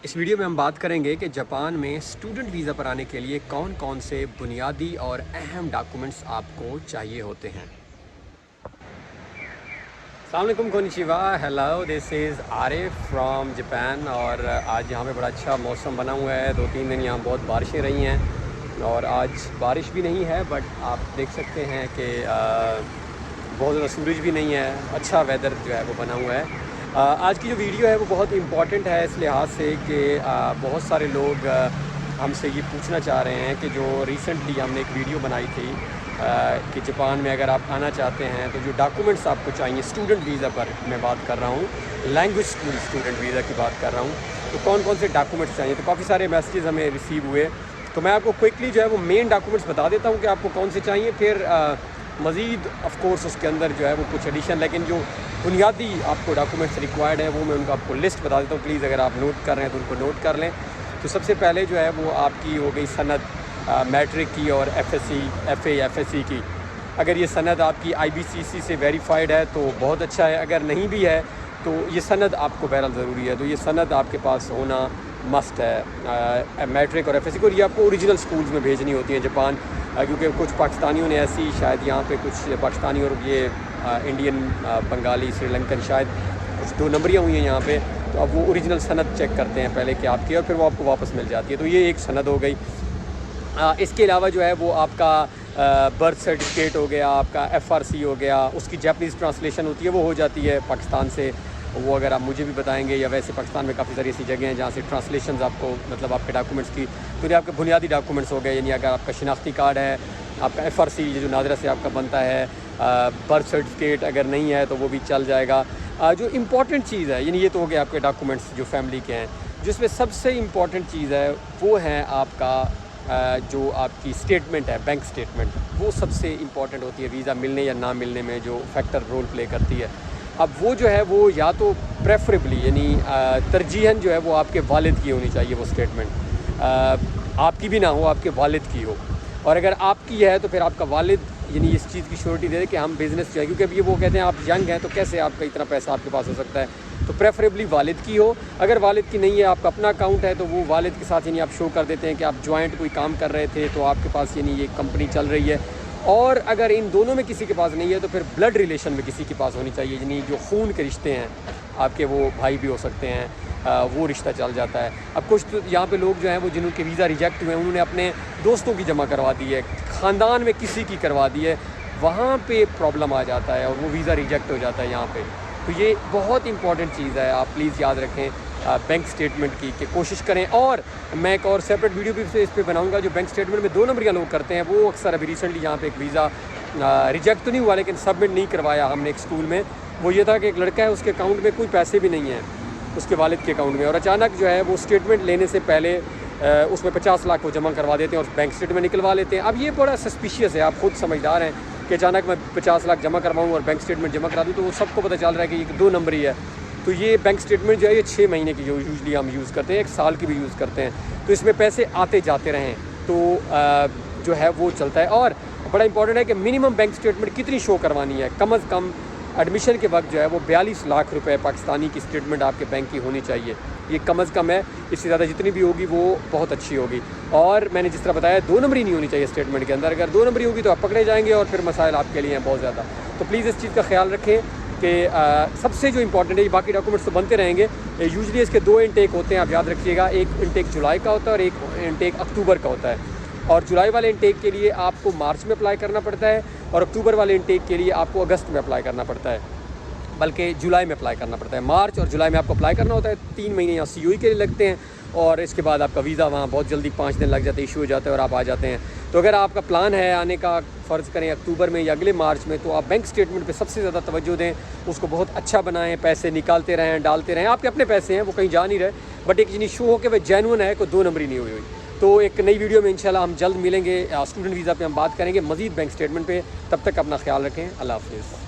اس video میں ہم بات کریں گے کہ جاپان میں اسٹوڈنٹ ویزا پر آنے کے لیے کون کون سے بنیادی اور اہم ڈاکومنٹس آپ کو چاہیے ہوتے ہیں۔ السلام علیکم، کونیچیوا، hello, this is Arif from Japan. اور آج یہاں پہ بڑا اچھا موسم بنا ہوا ہے، 2-3 دن یہاں بہت بارشیں رہی ہیں اور آج بارش بھی نہیں ہے، بٹ آپ دیکھ سکتے ہیں کہ بہت زیادہ سورج بھی نہیں ہے، اچھا ویدر جو ہے وہ بنا ہوا ہے۔ آج کی جو ویڈیو ہے وہ بہت امپورٹنٹ ہے اس لحاظ سے کہ بہت سارے لوگ ہم سے یہ پوچھنا چاہ رہے ہیں کہ جو ریسنٹلی ہم نے ایک ویڈیو بنائی تھی کہ جاپان میں اگر آپ آنا چاہتے ہیں تو جو ڈاکومنٹس آپ کو چاہیے اسٹوڈنٹ ویزا پر، میں بات کر رہا ہوں لینگویج اسکول اسٹوڈنٹ ویزا کی بات کر رہا ہوں، تو کون کون سے ڈاکومنٹس چاہیے۔ تو کافی سارے میسیجز ہمیں ریسیو ہوئے، تو میں آپ کو کوئکلی جو ہے وہ مین ڈاکومنٹس بتا دیتا ہوں کہ آپ کو کون سے چاہیے، پھر مزید آف کورس اس کے اندر جو ہے وہ کچھ ایڈیشن، لیکن جو بنیادی آپ کو ڈاکومنٹس ریکوائرڈ ہیں وہ میں ان کو آپ کو لسٹ بتا دیتا ہوں۔ پلیز اگر آپ نوٹ کر رہے ہیں تو ان کو نوٹ کر لیں۔ تو سب سے پہلے جو ہے وہ آپ کی ہو گئی سند میٹرک کی اور ایف ایس سی کی۔ اگر یہ سند آپ کی IBCC سے ویریفائڈ ہے تو بہت اچھا ہے، اگر نہیں بھی ہے تو یہ سند آپ کو بہرحال ضروری ہے، تو یہ سند آپ کے پاس ہونا مسٹ ہے، میٹرک اور FSC کو۔ یہ آپ کو اوریجنل سکولز میں بھیجنی ہوتی ہیں جاپان، کیونکہ کچھ پاکستانیوں نے ایسی شاید یہاں پہ کچھ پاکستانی اور یہ انڈین، بنگالی، سری لنکن شاید کچھ 2 نمبریاں ہوئی ہیں یہاں پہ، تو اب وہ اوریجنل سند چیک کرتے ہیں پہلے کہ آپ کی، اور پھر وہ آپ کو واپس مل جاتی ہے، تو یہ ایک سند ہو گئی۔ اس کے علاوہ جو ہے وہ آپ کا برتھ سرٹیفکیٹ ہو گیا، آپ کا FRC ہو گیا، اس کی جاپنیز ٹرانسلیشن ہوتی ہے، وہ ہو جاتی ہے پاکستان سے، وہ اگر آپ مجھے بھی بتائیں گے، یا ویسے پاکستان میں کافی ساری ایسی جگہیں ہیں جہاں سے ٹرانسلیشنز آپ کو، مطلب آپ کے ڈاکومنٹس کی، تو یہ آپ کے بنیادی ڈاکومنٹس ہو گئے، یعنی اگر آپ کا شناختی کارڈ ہے، آپ کا FRC جو نادرا سے آپ کا بنتا ہے، برتھ سرٹیفکیٹ اگر نہیں ہے تو وہ بھی چل جائے گا۔ جو امپورٹنٹ چیز ہے، یعنی یہ تو ہو گیا آپ کے ڈاکومنٹس جو فیملی کے ہیں، جس میں سب سے امپورٹنٹ چیز ہے وہ ہے آپ کا جو آپ کی اسٹیٹمنٹ ہے، بینک اسٹیٹمنٹ، وہ سب سے امپورٹنٹ ہوتی ہے ویزا ملنے یا نہ ملنے میں، جو فیکٹر رول پلے کرتی ہے۔ اب وہ جو ہے وہ یا تو پریفریبلی، یعنی ترجیحاً جو ہے وہ آپ کے والد کی ہونی چاہیے وہ اسٹیٹمنٹ، آپ کی بھی نہ ہو، آپ کے والد کی ہو، اور اگر آپ کی ہے تو پھر آپ کا والد یعنی اس چیز کی شیورٹی دے دے کہ ہم بزنس جو ہے، کیونکہ اب یہ وہ کہتے ہیں آپ ینگ ہیں تو کیسے آپ کا اتنا پیسہ آپ کے پاس ہو سکتا ہے، تو پریفریبلی والد کی ہو۔ اگر والد کی نہیں ہے، آپ کا اپنا اکاؤنٹ ہے، تو وہ والد کے ساتھ یعنی آپ شو کر دیتے ہیں کہ آپ جوائنٹ کوئی کام کر رہے تھے، تو آپ کے پاس یعنی یہ کمپنی چل رہی ہے۔ اور اگر ان دونوں میں کسی کے پاس نہیں ہے تو پھر بلڈ ریلیشن میں کسی کے پاس ہونی چاہیے، یعنی جو خون کے رشتے ہیں آپ کے، وہ بھائی بھی ہو سکتے ہیں، وہ رشتہ چل جاتا ہے۔ اب کچھ تو یہاں پہ لوگ جو ہیں وہ جنہوں کے ویزا ریجیکٹ ہوئے ہیں، انہوں نے اپنے دوستوں کی جمع کروا دی ہے، خاندان میں کسی کی کروا دی ہے، وہاں پہ پرابلم آ جاتا ہے اور وہ ویزا ریجیکٹ ہو جاتا ہے یہاں پہ۔ تو یہ بہت امپورٹنٹ چیز ہے، آپ پلیز یاد رکھیں بینک اسٹیٹمنٹ کی، کہ کوشش کریں۔ اور میں ایک اور سیپریٹ ویڈیو بھی اس پہ بناؤں گا، جو بینک اسٹیٹمنٹ میں 2 نمبریاں لوگ کرتے ہیں، وہ اکثر ابھی ریسنٹلی یہاں پہ ایک ویزا ریجیکٹ تو نہیں ہوا لیکن سبمٹ نہیں کروایا ہم نے ایک اسکول میں۔ وہ یہ تھا کہ ایک لڑکا ہے، اس کے اکاؤنٹ میں کوئی پیسے بھی نہیں ہیں اس کے والد کے اکاؤنٹ میں، اور اچانک جو ہے وہ اسٹیٹمنٹ لینے سے پہلے اس میں 50 لاکھ وہ جمع کروا دیتے ہیں اور بینک اسٹیٹمنٹ نکلوا لیتے ہیں۔ اب یہ بڑا سسپیشیس ہے، آپ خود سمجھدار ہیں کہ اچانک میں 50 لاکھ جمع کرواؤں اور بینک اسٹیٹمنٹ جمع کرا دوں، تو وہ سب کو پتہ چل رہا ہے کہ یہ 2 نمبری ہے۔ تو یہ بینک اسٹیٹمنٹ جو ہے یہ 6 مہینے کی جو یوزلی ہم یوز کرتے ہیں، 1 سال کی بھی یوز کرتے ہیں، تو اس میں پیسے آتے جاتے رہیں تو جو ہے وہ چلتا ہے۔ اور بڑا امپورٹنٹ ہے کہ منیمم بینک اسٹیٹمنٹ کتنی شو کروانی ہے، کم از کم ایڈمیشن کے وقت جو ہے وہ 42 لاکھ روپے پاکستانی کی اسٹیٹمنٹ آپ کے بینک کی ہونی چاہیے، یہ کم از کم ہے، اس سے زیادہ جتنی بھی ہوگی وہ بہت اچھی ہوگی۔ اور میں نے جس طرح بتایا 2 نمبری نہیں ہونی چاہیے اسٹیٹمنٹ کے اندر، اگر 2 نمبری ہوگی تو آپ پکڑے جائیں گے اور پھر مسائل آپ کے لیے ہیں بہت زیادہ۔ تو پلیز اس چیز کا خیال رکھیں کہ سب سے جو امپورٹنٹ ہے، باقی ڈاکومنٹس تو بنتے رہیں گے، یوزلی اس کے 2 انٹیک ہوتے ہیں، آپ یاد رکھیے گا، ایک انٹیک جولائی کا ہوتا ہے اور ایک انٹیک اکتوبر کا ہوتا ہے، اور جولائی والے انٹیک کے لیے آپ کو مارچ میں اپلائی کرنا پڑتا ہے، اور اکتوبر والے انٹیک کے لیے آپ کو اگست میں اپلائی کرنا پڑتا ہے، بلکہ جولائی میں اپلائی کرنا پڑتا ہے۔ مارچ اور جولائی میں آپ کو اپلائی کرنا ہوتا ہے، 3 مہینے یہاں COE کے لیے لگتے ہیں، اور اس کے بعد آپ کا ویزا وہاں بہت جلدی 5 دن لگ جاتے ہیں، ایشو ہو جاتا ہے اور آپ آ جاتے ہیں۔ تو اگر آپ کا پلان ہے آنے کا، فرض کریں اکتوبر میں یا اگلے مارچ میں، تو آپ بینک اسٹیٹمنٹ پہ سب سے زیادہ توجہ دیں، اس کو بہت اچھا بنائیں، پیسے نکالتے رہیں، ڈالتے رہیں، آپ کے اپنے پیسے ہیں، وہ کہیں جا نہیں رہے، بٹ ایک جنہیں شو ہو کے وہ جینون ہے، کوئی 2 نمبری نہیں ہوئی۔ تو ایک نئی ویڈیو میں انشاءاللہ ہم جلد ملیں گے، اسٹوڈنٹ ویزا پہ ہم بات کریں گے، مزید بینک اسٹیٹمنٹ پہ۔ تب تک اپنا خیال رکھیں، اللہ حافظ۔